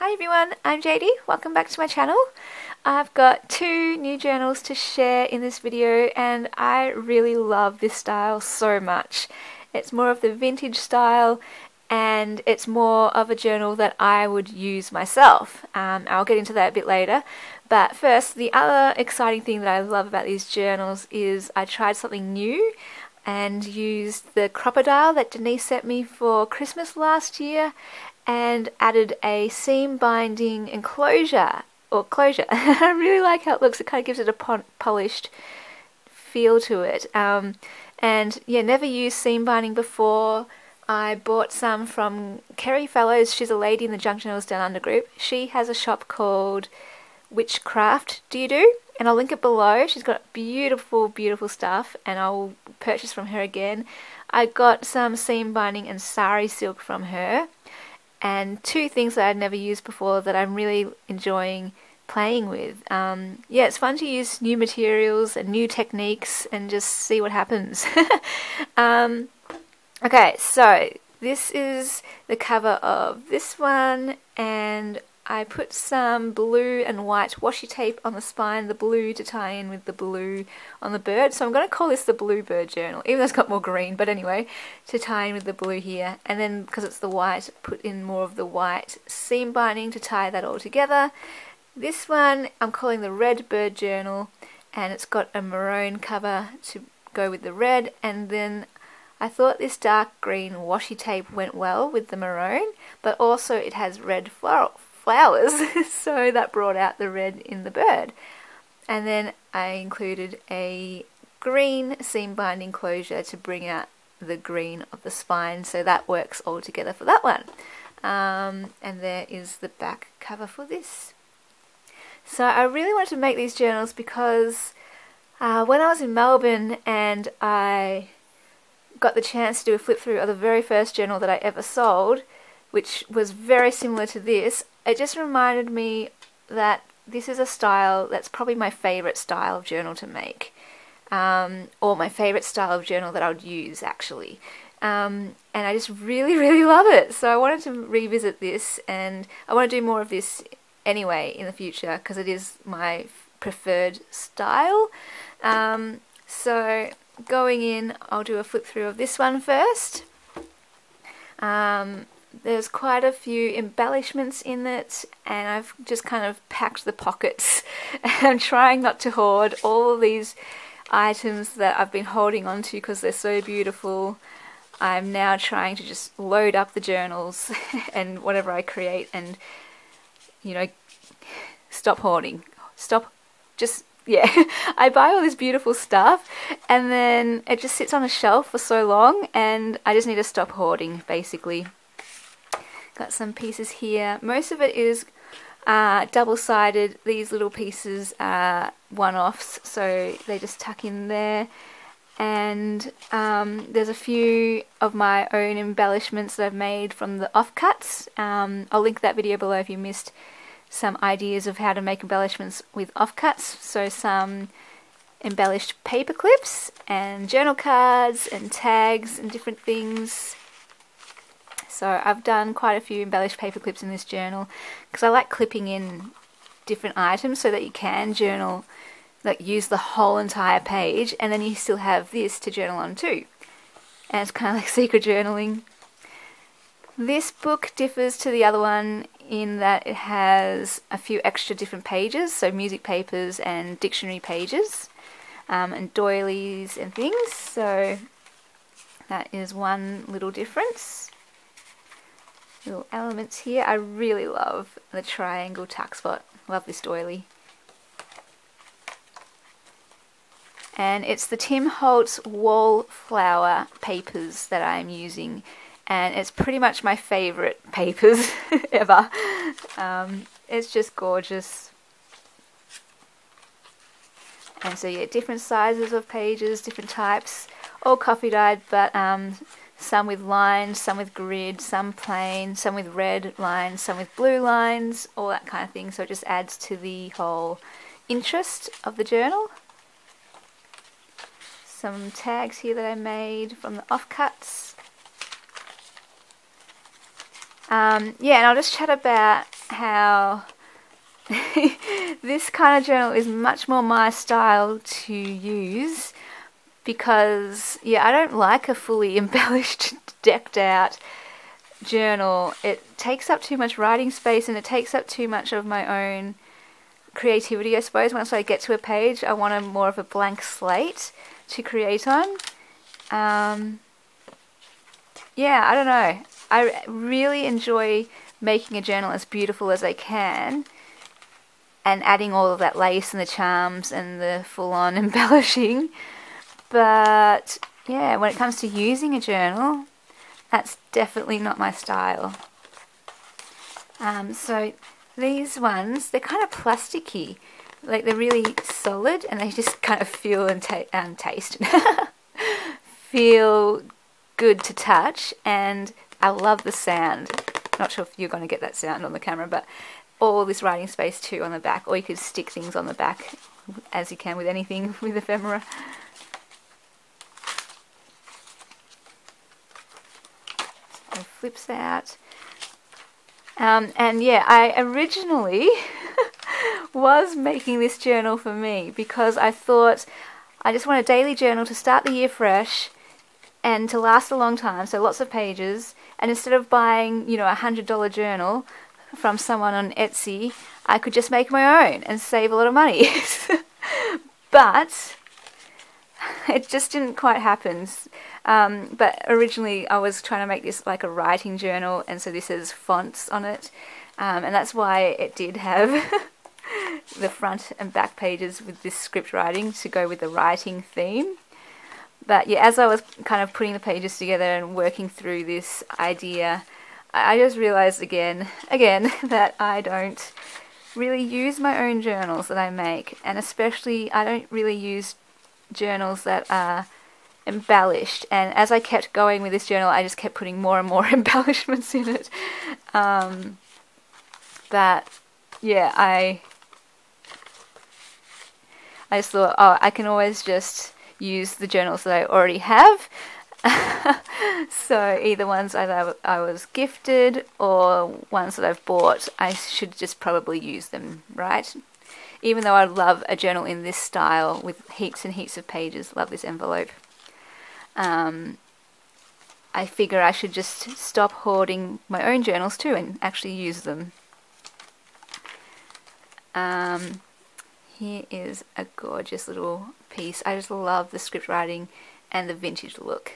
Hi everyone, I'm JD. Welcome back to my channel. I've got two new journals to share in this video and I really love this style so much. It's more of the vintage style and it's more of a journal that I would use myself. I'll get into that a bit later. But first, the other exciting thing that I love about these journals is I tried something new and used the Crop-A-Dile that Denise sent me for Christmas last year and added a seam binding enclosure or closure. I really like how it looks. It kind of gives it a polished feel to it. And yeah, never used seam binding before. I bought some from Kerry Fellows. She's a lady in the Junk Journals Down Under group. She has a shop called Witchcraft Do You Do? And I'll link it below. She's got beautiful, beautiful stuff and I'll purchase from her again. I got some seam binding and sari silk from her. And two things that I'd never used before that I'm really enjoying playing with. Yeah, it's fun to use new materials and new techniques and just see what happens. Okay, so this is the cover of this one, and I put some blue and white washi tape on the spine, the blue to tie in with the blue on the bird. So I'm going to call this the Blue Bird Journal, even though it's got more green, but anyway, to tie in with the blue here. And then because it's the white, put in more of the white seam binding to tie that all together. This one I'm calling the Red Bird Journal, and it's got a maroon cover to go with the red, and then I thought this dark green washi tape went well with the maroon, but also it has red flowers, so that brought out the red in the bird. And then I included a green seam binding closure to bring out the green of the spine, so that works all together for that one. And there is the back cover for this. So I really wanted to make these journals because when I was in Melbourne and I got the chance to do a flip through of the very first journal that I ever sold, which was very similar to this, it just reminded me that this is a style that's probably my favourite style of journal to make, or my favourite style of journal that I would use actually. And I just really, really love it. So I wanted to revisit this, and I want to do more of this anyway in the future because it is my preferred style. So going in, I'll do a flip through of this one first. There's quite a few embellishments in it, and I've just kind of packed the pockets. I'm trying not to hoard all of these items that I've been holding on to because they're so beautiful. I'm now trying to just load up the journals and whatever I create and, you know, stop hoarding. Yeah, I buy all this beautiful stuff and then it just sits on a shelf for so long and I just need to stop hoarding, basically. Got some pieces here. Most of it is double-sided. These little pieces are one-offs, so they just tuck in there. And there's a few of my own embellishments that I've made from the offcuts. I'll link that video below if you missed some ideas of how to make embellishments with offcuts. So some embellished paper clips and journal cards and tags and different things. So I've done quite a few embellished paper clips in this journal because I like clipping in different items so that you can journal, like use the whole entire page, and then you still have this to journal on too. And it's kind of like secret journaling. This book differs to the other one in that it has a few extra different pages, so music papers and dictionary pages, and doilies and things, so that is one little difference. Little elements here. I really love the triangle tuck spot. Love this doily. And it's the Tim Holtz Wallflower papers that I'm using, and it's pretty much my favourite papers ever. It's just gorgeous. And so yeah, different sizes of pages, different types, all coffee dyed, but some with lines, some with grid, some plain, some with red lines, some with blue lines, all that kind of thing. So it just adds to the whole interest of the journal. Some tags here that I made from the offcuts. Yeah, and I'll just chat about how this kind of journal is much more my style to use, because I don't like a fully embellished, decked out journal. It takes up too much writing space and it takes up too much of my own creativity, I suppose. Once I get to a page, I want more of a blank slate to create on. I don't know. I really enjoy making a journal as beautiful as I can and adding all of that lace and the charms and the full-on embellishing. But when it comes to using a journal, that's definitely not my style. So these ones, they're kind of plasticky. Like, they're really solid and they just kind of feel and taste. Feel good to touch, and I love the sound. Not sure if you're going to get that sound on the camera, but all this writing space too on the back, or you could stick things on the back as you can with anything with ephemera. So it flips out. I originally was making this journal for me because I thought I just want a daily journal to start the year fresh and to last a long time, so lots of pages. And instead of buying, $100 journal from someone on Etsy, I could just make my own and save a lot of money. But it just didn't quite happen. But originally I was trying to make this like a writing journal, and so this has fonts on it, and that's why it did have the front and back pages with this script writing to go with the writing theme. But as I was kind of putting the pages together and working through this idea, I just realized again that I don't really use my own journals that I make, and especially I don't really use journals that are embellished. And as I kept going with this journal, I just kept putting more and more embellishments in it. I just thought, I can always just use the journals that I already have. So either ones I was gifted or ones that I've bought, I should just probably use them, right? Even though I love a journal in this style with heaps and heaps of pages, love this envelope. I figure I should just stop hoarding my own journals too and actually use them. Here is a gorgeous little piece. I just love the script writing and the vintage look.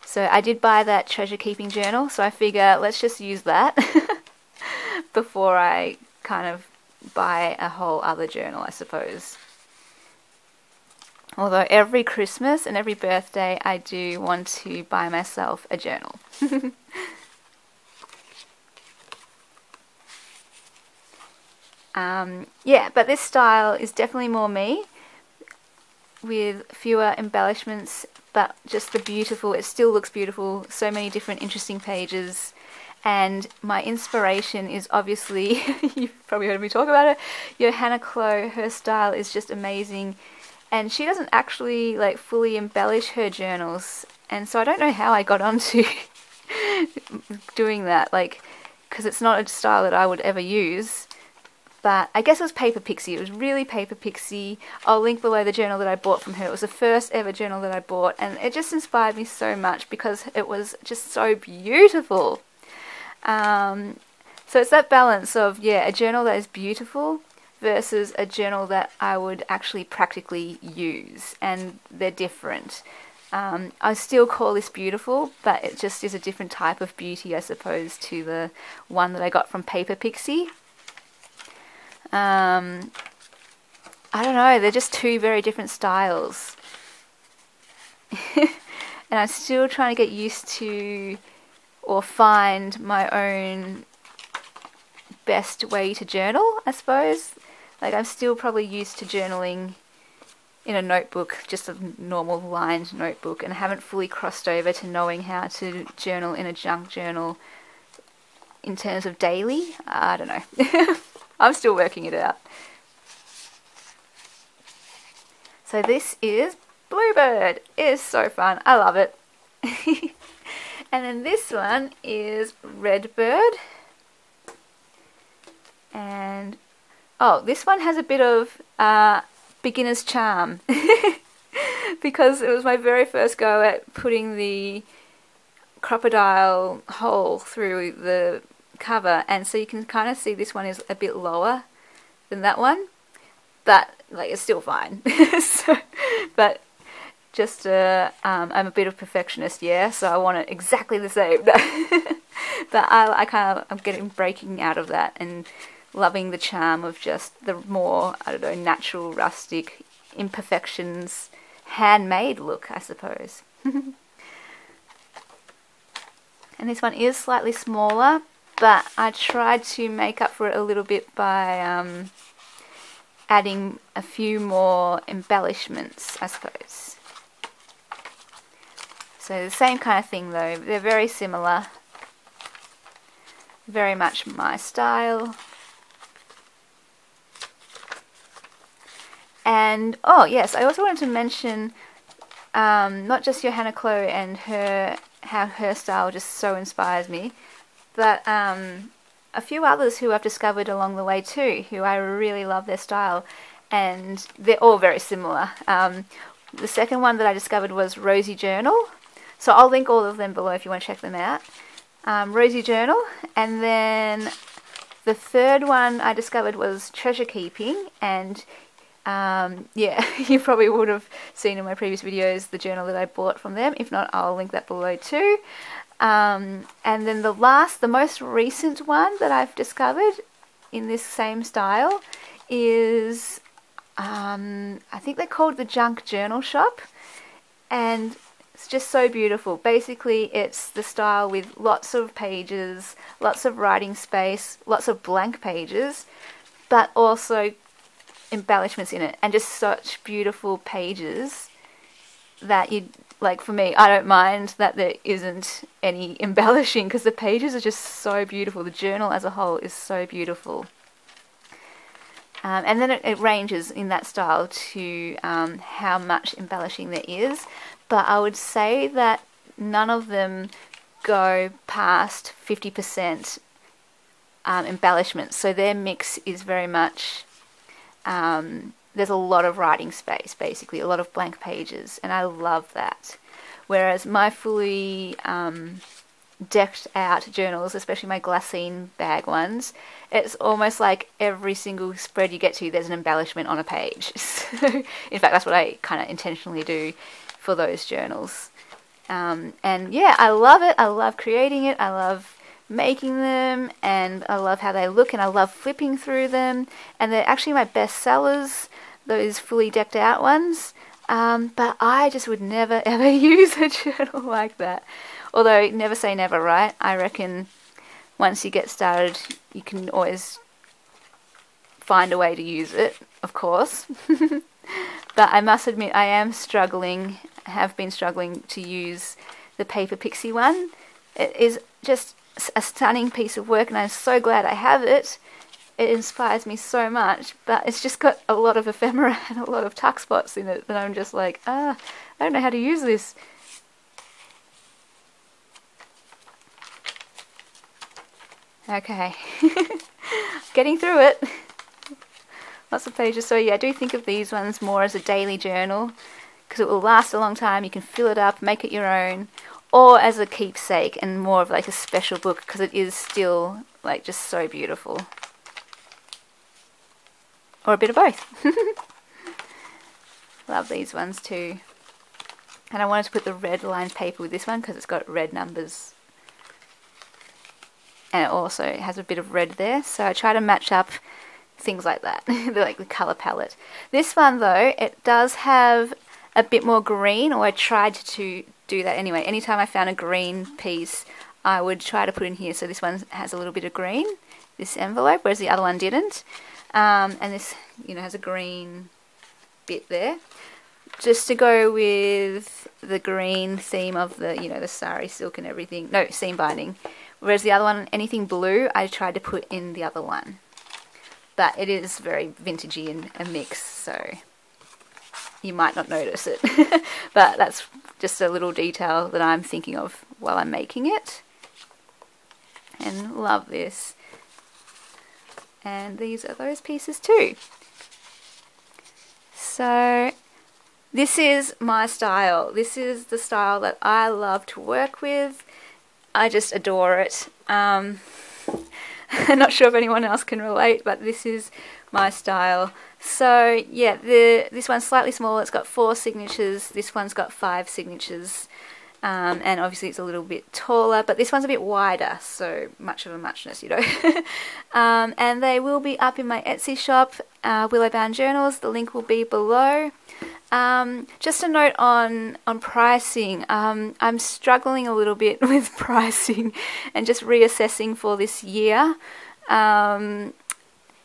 So I did buy that treasure keeping journal, so I figure let's just use that before I kind of buy a whole other journal, I suppose. Although every Christmas and every birthday I do want to buy myself a journal. But this style is definitely more me, with fewer embellishments, but just the beautiful, it still looks beautiful, so many different interesting pages. And my inspiration is obviously, you've probably heard me talk about it, Johanna Klo. Her style is just amazing, and she doesn't actually like fully embellish her journals, and so I don't know how I got onto doing that, like, because it's not a style that I would ever use. But I guess it was Paper Pixie. It was really Paper Pixie. I'll link below the journal that I bought from her. It was the first ever journal that I bought, and it just inspired me so much because it was just so beautiful. So it's that balance of, a journal that is beautiful versus a journal that I would actually practically use, and they're different. I still call this beautiful, but it just is a different type of beauty, I suppose, to the one that I got from Paper Pixie. I don't know, they're just two very different styles. And I'm still trying to get used to or find my own best way to journal, I suppose. Like, I'm still probably used to journaling in a notebook, just a normal lined notebook, and I haven't fully crossed over to knowing how to journal in a junk journal in terms of daily. I don't know. I'm still working it out. So this is Bluebird. It is so fun. I love it. And then this one is Redbird. And oh, this one has a bit of beginner's charm because it was my very first go at putting the crocodile hole through the cover, and so you can kind of see this one is a bit lower than that one, but like it's still fine. So, but just I'm a bit of a perfectionist, yeah, so I want it exactly the same. But I'm getting breaking out of that and loving the charm of just the more, I don't know, natural, rustic imperfections, handmade look, I suppose. And this one is slightly smaller, but I tried to make up for it a little bit by adding a few more embellishments, I suppose. So the same kind of thing though, they're very similar, very much my style. And oh yes, I also wanted to mention not just Johanna Chloe and how her style just so inspires me, but a few others who I've discovered along the way too, who I really love their style, and they're all very similar. The second one that I discovered was Rosie Journal, so I'll link all of them below if you want to check them out. Rosie Journal, and then the third one I discovered was Treasure Keeping, and yeah, you probably would have seen in my previous videos the journal that I bought from them. If not, I'll link that below too. And then the most recent one that I've discovered in this same style is, I think they're called the Junk Journal Shop, and it's just so beautiful. Basically, it's the style with lots of pages, lots of writing space, lots of blank pages, but also embellishments in it, and just such beautiful pages that you like. For me, I don't mind that there isn't any embellishing because the pages are just so beautiful. The journal as a whole is so beautiful. And then it ranges in that style to how much embellishing there is, but I would say that none of them go past 50% embellishment, so their mix is very much there's a lot of writing space, basically a lot of blank pages, and I love that. Whereas my fully decked out journals, especially my glassine bag ones, it's almost like every single spread you get to, there's an embellishment on a page. So, in fact, that's what I kind of intentionally do for those journals. And yeah, I love it. I love creating it. I love making them, and I love how they look, and I love flipping through them, and they're actually my best sellers, those fully decked out ones. But I just would never ever use a journal like that. Although, never say never, right? I reckon once you get started, you can always find a way to use it, of course. But I must admit, I am struggling, have been struggling to use the Paper Pixie one. It is just a stunning piece of work, and I'm so glad I have it. It inspires me so much, but it's just got a lot of ephemera and a lot of tuck spots in it that I'm just like, I don't know how to use this. Okay, getting through it. Lots of pages. So yeah, I do think of these ones more as a daily journal because it will last a long time. You can fill it up, make it your own, or as a keepsake and more of like a special book because it is still like just so beautiful. Or a bit of both. Love these ones too. And I wanted to put the red lined paper with this one because it's got red numbers. And it also has a bit of red there, so I try to match up things like that. They're like the colour palette. This one though, it does have a bit more green, or I tried to do that anyway. Anytime I found a green piece, I would try to put in here. So this one has a little bit of green, this envelope, whereas the other one didn't. And this, has a green bit there, just to go with the green theme of the, the sari silk and everything. No, seam binding. Whereas the other one, anything blue, I tried to put in the other one. But it is very vintagey and a mix, so you might not notice it. But that's just a little detail that I'm thinking of while I'm making it. And love this. and these are those pieces too. So this is my style. This is the style that I love to work with. I just adore it. I'm not sure if anyone else can relate, but this is my style. So yeah, this one's slightly smaller. It's got 4 signatures. This one's got 5 signatures. And obviously it's a little bit taller, but this one's a bit wider, so much of a muchness, you know. And they will be up in my Etsy shop, Willowbound Journals. The link will be below. Just a note on pricing. I'm struggling a little bit with pricing and just reassessing for this year.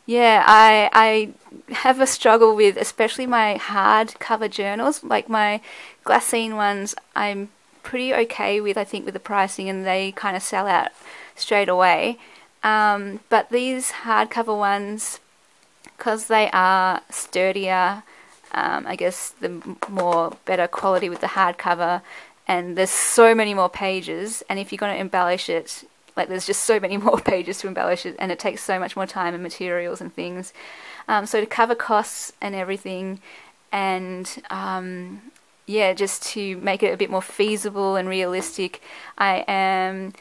Yeah, I have a struggle with especially my hardcover journals, like my glassine ones. I'm pretty okay with, I think, with the pricing, and they kind of sell out straight away. But these hardcover ones, because they are sturdier, I guess the more better quality with the hardcover, and there's so many more pages, and if you're going to embellish it, like there's just so many more pages to embellish it, and it takes so much more time and materials and things. So to cover costs and everything, and yeah, just to make it a bit more feasible and realistic, I am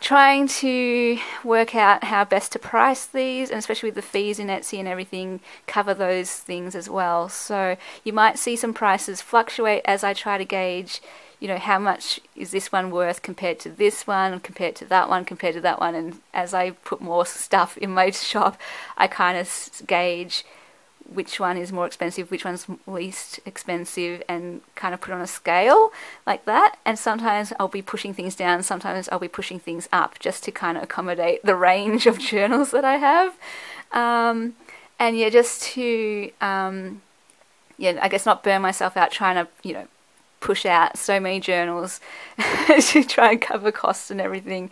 trying to work out how best to price these, and especially with the fees in Etsy and everything, cover those things as well. So you might see some prices fluctuate as I try to gauge, you know, how much is this one worth compared to this one, compared to that one, compared to that one. And as I put more stuff in my shop, I kind of gauge which one is more expensive, which one's least expensive, and kind of put on a scale like that. And sometimes I'll be pushing things down, sometimes I'll be pushing things up, just to kind of accommodate the range of journals that I have. And yeah, just to yeah, I guess not burn myself out trying to, you know, push out so many journals to try and cover costs and everything.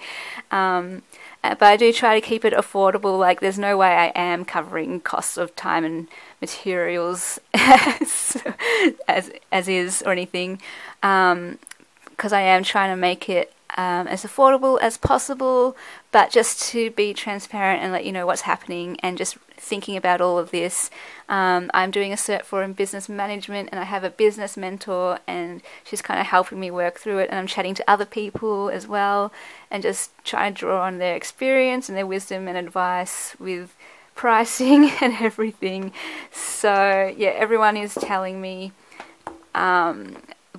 But I do try to keep it affordable. Like, there's no way I am covering costs of time and materials as is or anything, because I am trying to make it as affordable as possible, but just to be transparent and let you know what's happening, and just thinking about all of this. I'm doing a cert for in business management, and I have a business mentor, and she's kind of helping me work through it, and I'm chatting to other people as well, and just trying to draw on their experience and their wisdom and advice with pricing and everything. So yeah, everyone is telling me my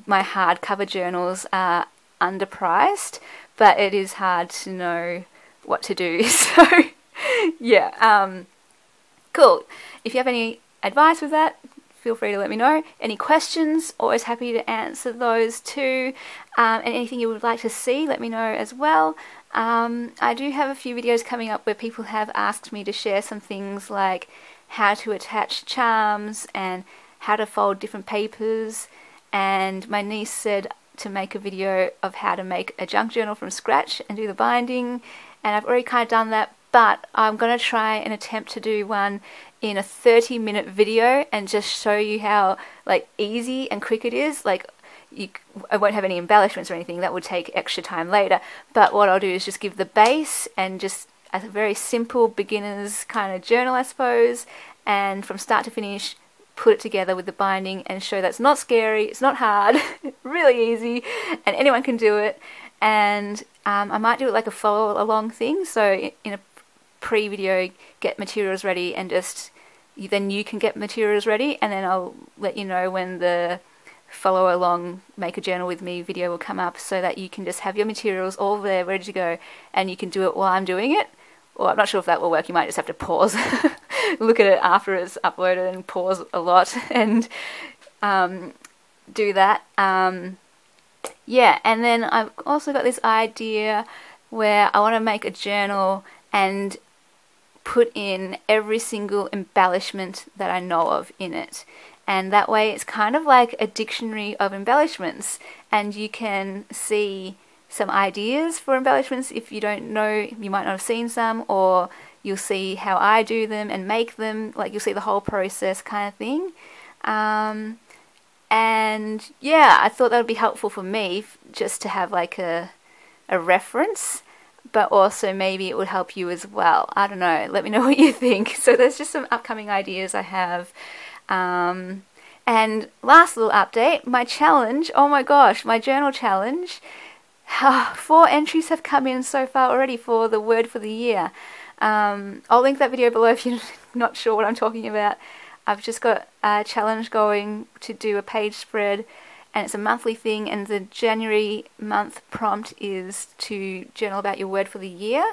hardcover journals are underpriced, but it is hard to know what to do. So yeah, cool. If you have any advice with that, feel free to let me know. Any questions, always happy to answer those too. And anything you would like to see, let me know as well. I do have a few videos coming up where people have asked me to share some things like how to attach charms and how to fold different papers. And my niece said to make a video of how to make a junk journal from scratch and do the binding. And I've already kind of done that, but I'm going to try and attempt to do one in a 30-minute video and just show you how like easy and quick it is. Like, I won't have any embellishments or anything, that would take extra time later, but what I'll do is just give the base and just a very simple beginner's kind of journal, I suppose, and from start to finish put it together with the binding and show that's not scary, it's not hard, really easy, and anyone can do it. And I might do it like a follow along thing, so in a pre-video get materials ready, and just then you can get materials ready, and then I'll let you know when the follow along make a journal with me video will come up, so that you can just have your materials all there ready to go, and you can do it while I'm doing it. Or I'm not sure if that will work, you might just have to pause look at it after it's uploaded and pause a lot and do that. Yeah, and then I've also got this idea where I want to make a journal and put in every single embellishment that I know of in it. And that way it's kind of like a dictionary of embellishments, and you can see some ideas for embellishments. If you don't know, you might not have seen some, or you'll see how I do them and make them, like you'll see the whole process kind of thing. And yeah, I thought that would be helpful for me just to have like a reference. but also maybe it would help you as well. I don't know. Let me know what you think. So there's just some upcoming ideas I have. And last little update, my challenge, oh my gosh, my journal challenge. 4 entries have come in so far already for the word for the year. I'll link that video below if you're not sure what I'm talking about. I've just got a challenge going to do a page spread, and it's a monthly thing, and the January month prompt is to journal about your word for the year.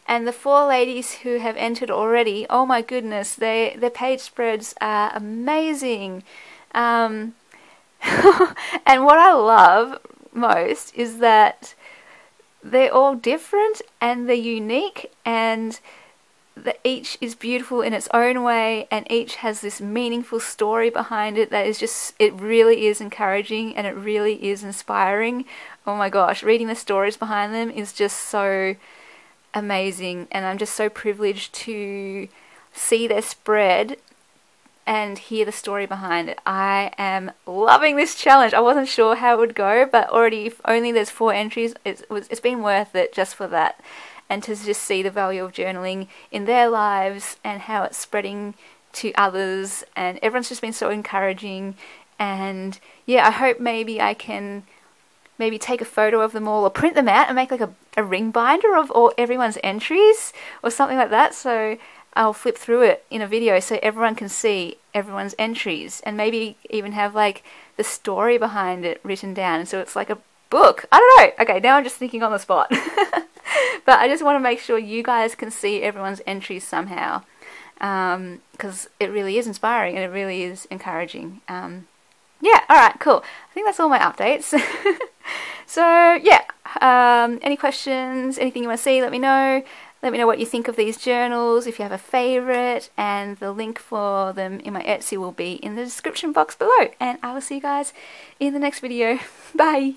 And the 4 ladies who have entered already, oh my goodness, their page spreads are amazing. And what I love most is that they're all different and they're unique, and each is beautiful in its own way, and each has this meaningful story behind it that is just, it really is encouraging and it really is inspiring. Oh my gosh, reading the stories behind them is just so amazing, and I'm just so privileged to see their spread and hear the story behind it. I am loving this challenge. I wasn't sure how it would go, but already, if only there's 4 entries, it's been worth it just for that, and to just see the value of journaling in their lives and how it's spreading to others, and everyone's just been so encouraging. And yeah, I hope maybe I can take a photo of them all or print them out and make like a ring binder of everyone's entries or something like that. So I'll flip through it in a video so everyone can see everyone's entries, and maybe even have like the story behind it written down, so it's like a book. I don't know. Okay, now I'm just thinking on the spot. But I just want to make sure you guys can see everyone's entries somehow, because it really is inspiring and it really is encouraging. Yeah, alright, cool. I think that's all my updates. So yeah, any questions, anything you want to see, let me know. Let me know what you think of these journals, if you have a favourite, and the link for them in my Etsy will be in the description box below. And I will see you guys in the next video. Bye!